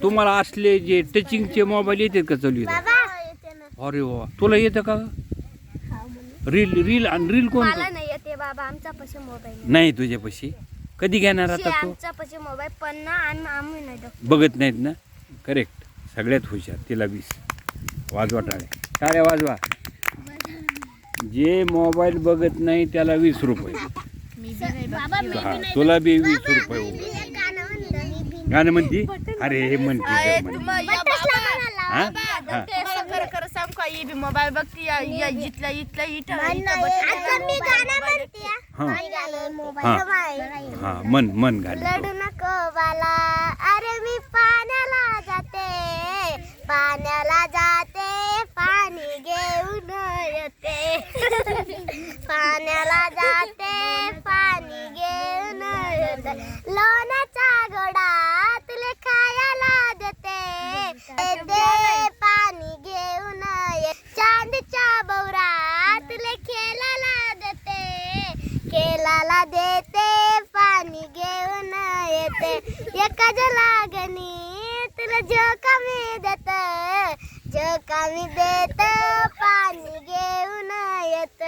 तुम्हाला असले जे टचिंगचे मोबाईल येतात का चालू? अरे वा, तुला येतं का? रील रील आणि रील कोण मला नाही येते बाबा, आमचा पशी मोबाईल नाही तुझ्यापाशी? कधी घेणार आता तू? आमचा पशी मोबाईल पण ना आम्ही नाही बघत नाहीत ना? करेक्ट, सगळ्यात हुशार. तिला 20. वाजवा टाळ्या, टाळ्या वाजवा. जे मोबाईल बघत नाही त्याला 20 रुपये. हा, तुला बी 20 रुपये. गाणं म्हणती? अरे हे म्हणते मोबाईल बघती मन घाल. लढू नको बाला, अरे मी पाण्याला जाते, पाण्याला जाते, पाणी घेऊन येते. पाण्याला जाते, पाणी घेऊन येते. लोण्याचा गोडा तुले खायला देते, दे पाणी घेऊन ये. चांदीच्या बौरा तुले खेळायला देते, खेळायला देते, पाणी घेऊन येते. एका लागणी तुला जोकामी देत, जोकामी देत, पाणी घेऊन येत.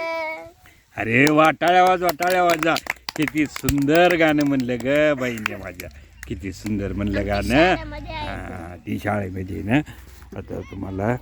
अरे वा, टाळ्या वाजवा, टाळ्या वाजवा. किती सुंदर गाणं म्हणलं ग बाईने माझ्या, किती सुंदर म्हणलं गाणं. ती शाळेमध्ये ना. आता तुम्हाला